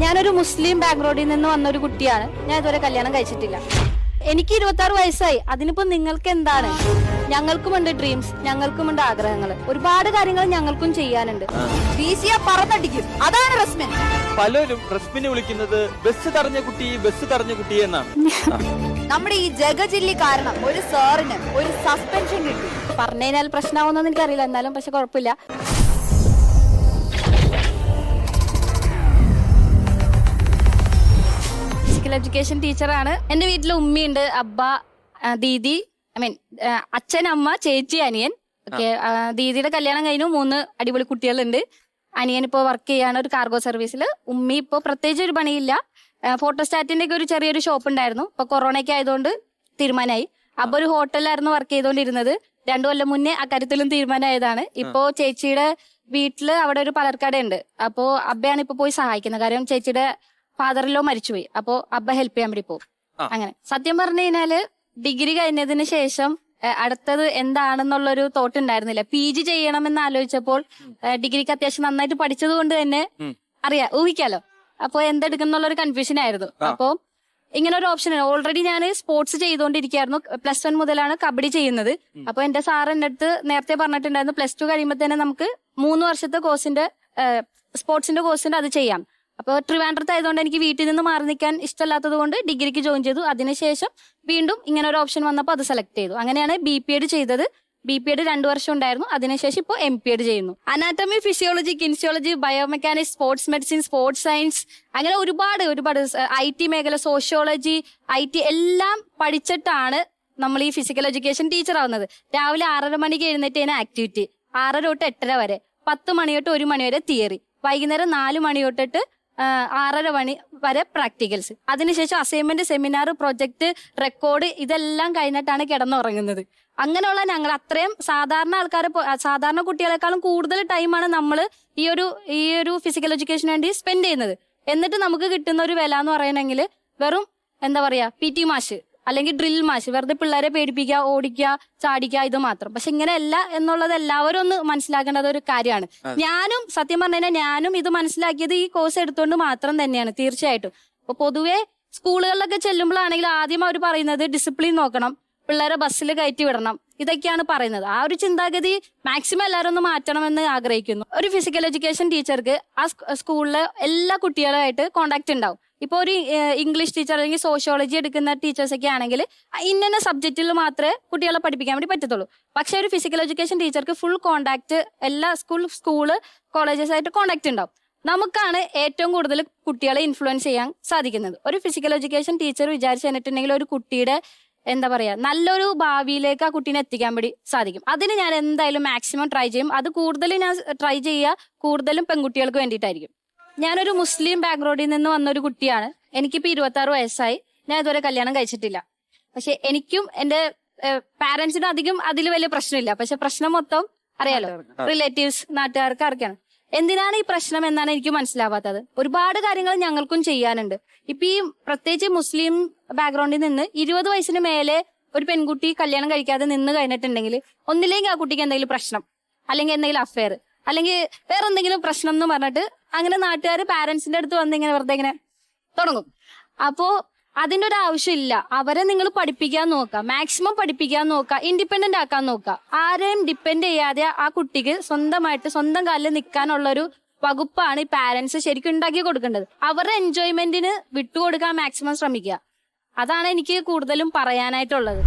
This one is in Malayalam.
ഞാനൊരു മുസ്ലിം ബാക്ക്ഗ്രൗണ്ടിൽ നിന്ന് വന്ന ഒരു കുട്ടിയാണ്. ഞാൻ ഇതുവരെ കല്യാണം കഴിച്ചിട്ടില്ല. എനിക്ക് 26 വയസ്സായി. അതിനിപ്പോ നിങ്ങൾക്ക് എന്താണ്? ഞങ്ങൾക്കുമുണ്ട് ഡ്രീംസ്, ഞങ്ങൾക്കുമുണ്ട് ആഗ്രഹങ്ങൾ. ഒരുപാട് കാര്യങ്ങൾ ഞങ്ങൾക്കും ചെയ്യാനുണ്ട്. പറന്നടിക്കും, അതാണ് റസ്മിൻ. പലരും റസ്മിനെ വിളിക്കുന്നത് ബസ് തടഞ്ഞ കുട്ടി എന്നാണ്. നമ്മുടെ ഈ ജഗജില്ലി കാരണം ഒരു സാറിന് ഒരു സസ്പെൻഷൻ കിട്ടി. പറഞ്ഞു കഴിഞ്ഞാൽ പ്രശ്നമാവുന്നൊന്നും എനിക്കറിയില്ല, എന്നാലും പക്ഷെ കുഴപ്പമില്ല. ഫിസിക്കൽ എഡ്യൂക്കേഷൻ ടീച്ചറാണ്. എന്റെ വീട്ടിൽ ഉമ്മയുണ്ട്, അബ്ബ, ദീദി, അച്ഛൻ, അമ്മ, ചേച്ചി, അനിയൻ. ഓക്കെ, ദീദിയുടെ കല്യാണം കഴിഞ്ഞു. 3 അടിപൊളി കുട്ടികളുണ്ട്. അനിയൻ ഇപ്പോ വർക്ക് ചെയ്യാണ് ഒരു കാർഗോ സർവീസിൽ. ഉമ്മി ഇപ്പോ പ്രത്യേകിച്ച് ഒരു പണിയില്ല. ഫോട്ടോസ്റ്റാറ്റിന്റെ ഒക്കെ ഒരു ചെറിയൊരു ഷോപ്പ് ഉണ്ടായിരുന്നു. ഇപ്പൊ കൊറോണയ്ക്ക് ആയതുകൊണ്ട് തീരുമാനമായി. അപ്പൊ ഒരു ഹോട്ടലിലായിരുന്നു വർക്ക് ചെയ്തുകൊണ്ടിരുന്നത്. 2 കൊല്ലം മുന്നേ അക്കാര്യത്തിലും തീരുമാനമായതാണ്. ഇപ്പോ ചേച്ചിയുടെ വീട്ടില് അവിടെ ഒരു പലർക്കടയുണ്ട്. അപ്പോ അബ്ബയാണ് ഇപ്പൊ പോയി സഹായിക്കുന്നത്. കാര്യം ചേച്ചിയുടെ ഫാദറിലോ മരിച്ചുപോയി. അപ്പോ അബ്ബ ഹെൽപ്പ് ചെയ്യാൻ വേണ്ടി പോകും. അങ്ങനെ സത്യം പറഞ്ഞു കഴിഞ്ഞാല് ഡിഗ്രി കഴിഞ്ഞതിന് ശേഷം അടുത്തത് എന്താണെന്നുള്ളൊരു തോട്ട് ഉണ്ടായിരുന്നില്ല. PG ചെയ്യണമെന്ന് ആലോചിച്ചപ്പോൾ ഡിഗ്രിക്ക് അത്യാവശ്യം നന്നായിട്ട് പഠിച്ചത് കൊണ്ട് തന്നെ ഊഹിക്കാലോ. അപ്പൊ എന്തെടുക്കുന്നുള്ളൊരു കൺഫ്യൂഷൻ ആയിരുന്നു. അപ്പൊ ഇങ്ങനെ ഒരു ഓപ്ഷൻ ഓൾറെഡി ഞാൻ സ്പോർട്സ് ചെയ്തുകൊണ്ടിരിക്കുകയായിരുന്നു. +1 മുതലാണ് കബഡി ചെയ്യുന്നത്. അപ്പൊ എന്റെ സാർ എന്റെ അടുത്ത് നേരത്തെ പറഞ്ഞിട്ടുണ്ടായിരുന്നു, +2 കഴിയുമ്പോൾ തന്നെ നമുക്ക് 3 വർഷത്തെ കോഴ്സിന്റെ സ്പോർട്സിന്റെ കോഴ്സിന്റെ അത് ചെയ്യാം. അപ്പോൾ ട്രിവാൻഡ്രത്ത് ആയതുകൊണ്ട് എനിക്ക് വീട്ടിൽ നിന്ന് മാറി നിൽക്കാൻ ഇഷ്ടമല്ലാത്തത് കൊണ്ട് ഡിഗ്രിക്ക് ജോയിൻ ചെയ്തു. അതിനുശേഷം വീണ്ടും ഇങ്ങനെ ഒരു ഓപ്ഷൻ വന്നപ്പോൾ അത് സെലക്ട് ചെയ്തു. അങ്ങനെയാണ് BPEd ചെയ്തത്. BPEd 2 വർഷം ഉണ്ടായിരുന്നു. അതിനുശേഷം ഇപ്പോൾ MPEd ചെയ്യുന്നു. Anatomy, physiology, kinesiology, biomechanics, sports medicine, sports science, അങ്ങനെ ഒരുപാട് IT മേഖല, സോഷ്യോളജി, IT എല്ലാം പഠിച്ചിട്ടാണ് നമ്മൾ ഈ ഫിസിക്കൽ എഡ്യൂക്കേഷൻ ടീച്ചർ ആവുന്നത്. രാവിലെ 6:30 മണിക്ക് എഴുന്നേറ്റ് ആക്ടിവിറ്റി, 6 തൊട്ട് 8:30 വരെ, 10 മണി തൊട്ട് 1 മണി വരെ തിയറി, വൈകുന്നേരം 4 മണി തൊട്ടിട്ട് 6:30 മണി വരെ പ്രാക്ടിക്കൽസ്. അതിനുശേഷം അസൈൻമെന്റ്, സെമിനാർ, പ്രൊജക്ട്, റെക്കോർഡ് ഇതെല്ലാം കഴിഞ്ഞിട്ടാണ് കിടന്നുറങ്ങുന്നത്. അങ്ങനെയുള്ള ഞങ്ങൾ അത്രയും സാധാരണ കുട്ടികളെക്കാളും കൂടുതൽ ടൈമാണ് നമ്മൾ ഈ ഒരു ഫിസിക്കൽ എഡ്യൂക്കേഷന് വേണ്ടി സ്പെൻഡ് ചെയ്യുന്നത്. എന്നിട്ട് നമുക്ക് കിട്ടുന്ന ഒരു വില എന്ന് പറയണമെങ്കിൽ വെറും PT മാഷ് അല്ലെങ്കിൽ ഡ്രിൽ മാഷ്, വെറുതെ പിള്ളേരെ പേടിപ്പിക്കുക, ഓടിക്കുക, ചാടിക്കുക, ഇത് മാത്രം. പക്ഷെ ഇങ്ങനെയല്ല എന്നുള്ളത് എല്ലാവരും ഒന്ന് മനസ്സിലാക്കേണ്ടത് ഒരു കാര്യമാണ്. ഞാനും സത്യം പറഞ്ഞു കഴിഞ്ഞാൽ ഞാനും ഇത് മനസ്സിലാക്കിയത് ഈ കോഴ്സ് എടുത്തുകൊണ്ട് മാത്രം തന്നെയാണ്. തീർച്ചയായിട്ടും ഇപ്പൊ പൊതുവെ സ്കൂളുകളിലൊക്കെ ചെല്ലുമ്പോഴാണെങ്കിൽ ആദ്യം അവർ പറയുന്നത് ഡിസിപ്ലിൻ നോക്കണം, പിള്ളേരെ ബസ്സിൽ കയറ്റി വിടണം, ഇതൊക്കെയാണ് പറയുന്നത്. ആ ഒരു ചിന്താഗതി മാക്സിമം എല്ലാവരും ഒന്ന് മാറ്റണമെന്ന് ആഗ്രഹിക്കുന്നു. ഒരു ഫിസിക്കൽ എഡ്യൂക്കേഷൻ ടീച്ചർക്ക് ആ സ്കൂളിലെ എല്ലാ കുട്ടികളുമായിട്ട് കോണ്ടാക്ട് ഉണ്ടാവും. ഇപ്പൊ ഒരു ഇംഗ്ലീഷ് ടീച്ചർ അല്ലെങ്കിൽ സോഷ്യോളജി എടുക്കുന്ന ടീച്ചേഴ്സൊക്കെ ആണെങ്കിൽ ഇന്ന സബ്ജക്റ്റിൽ മാത്രമേ കുട്ടികളെ പഠിപ്പിക്കാൻ വേണ്ടി പറ്റത്തുള്ളൂ. പക്ഷെ ഒരു ഫിസിക്കൽ എഡ്യൂക്കേഷൻ ടീച്ചർക്ക് ഫുൾ കോണ്ടാക്ട് എല്ലാ സ്കൂള് കോളേജസ് ആയിട്ട് കോണ്ടാക്ട് ഉണ്ടാവും. നമുക്കാണ് ഏറ്റവും കൂടുതൽ കുട്ടികളെ ഇൻഫ്ലുവൻസ് ചെയ്യാൻ സാധിക്കുന്നത്. ഒരു ഫിസിക്കൽ എഡ്യൂക്കേഷൻ ടീച്ചർ വിചാരിച്ചു കഴിഞ്ഞിട്ടുണ്ടെങ്കിൽ ഒരു കുട്ടിയുടെ നല്ലൊരു ഭാവിയിലേക്ക് ആ കുട്ടീനെ എത്തിക്കാൻ വേണ്ടി സാധിക്കും. അതിന് ഞാൻ എന്തായാലും മാക്സിമം ട്രൈ ചെയ്യും. അത് കൂടുതൽ ഞാൻ ട്രൈ ചെയ്യുക കൂടുതലും പെൺകുട്ടികൾക്ക് വേണ്ടിയിട്ടായിരിക്കും. ഞാനൊരു മുസ്ലിം ബാക്ക്ഗ്രൗണ്ടിൽ നിന്ന് വന്നൊരു കുട്ടിയാണ്. എനിക്കിപ്പോ 26 വയസ്സായി. ഞാൻ ഇതുവരെ കല്യാണം കഴിച്ചിട്ടില്ല. പക്ഷെ എനിക്കും എന്റെ പാരന്റ്സിനും അധികം അതിൽ വലിയ പ്രശ്നമില്ല. പക്ഷെ പ്രശ്നം മൊത്തം അറിയാലോ, റിലേറ്റീവ്സ്, നാട്ടുകാർക്ക് ആർക്കാണ്. എന്തിനാണ് ഈ പ്രശ്നം എന്നാണ് എനിക്ക് മനസ്സിലാവാത്തത്. ഒരുപാട് കാര്യങ്ങൾ ഞങ്ങൾക്കും ചെയ്യാനുണ്ട്. ഇപ്പൊ ഈ പ്രത്യേകിച്ച് മുസ്ലിം ബാക്ക്ഗ്രൗണ്ടിൽ നിന്ന് 20 വയസ്സിന് മേലെ ഒരു പെൺകുട്ടി കല്യാണം കഴിക്കാതെ നിന്ന് കഴിഞ്ഞിട്ടുണ്ടെങ്കിൽ ഒന്നില്ലെങ്കിൽ ആ കുട്ടിക്ക് എന്തെങ്കിലും പ്രശ്നം, അല്ലെങ്കിൽ എന്തെങ്കിലും അഫെയർ, അല്ലെങ്കിൽ വേറെ എന്തെങ്കിലും പ്രശ്നം എന്ന് പറഞ്ഞിട്ട് അങ്ങനെ നാട്ടുകാർ പാരന്റ്സിന്റെ അടുത്ത് വന്ന് വെറുതെ തുടങ്ങും. അപ്പോ അതിന്റെ ഒരു ആവശ്യമില്ല. അവരെ നിങ്ങൾ പഠിപ്പിക്കാൻ നോക്കുക, മാക്സിമം പഠിപ്പിക്കാൻ നോക്കുക, ഇൻഡിപെൻഡന്റ് ആക്കാൻ നോക്കുക. ആരെയും ഡിപ്പെൻഡ് ചെയ്യാതെ ആ കുട്ടിക്ക് സ്വന്തമായിട്ട് സ്വന്തം കാലിൽ നിൽക്കാനുള്ളൊരു വകുപ്പാണ് ഈ പാരന്റ്സ് ശരിക്കും ഉണ്ടാക്കി കൊടുക്കേണ്ടത്. അവരുടെ എൻജോയ്മെന്റിന് വിട്ടുകൊടുക്കാൻ മാക്സിമം ശ്രമിക്കുക. അതാണ് എനിക്ക് കൂടുതലും പറയാനായിട്ടുള്ളത്.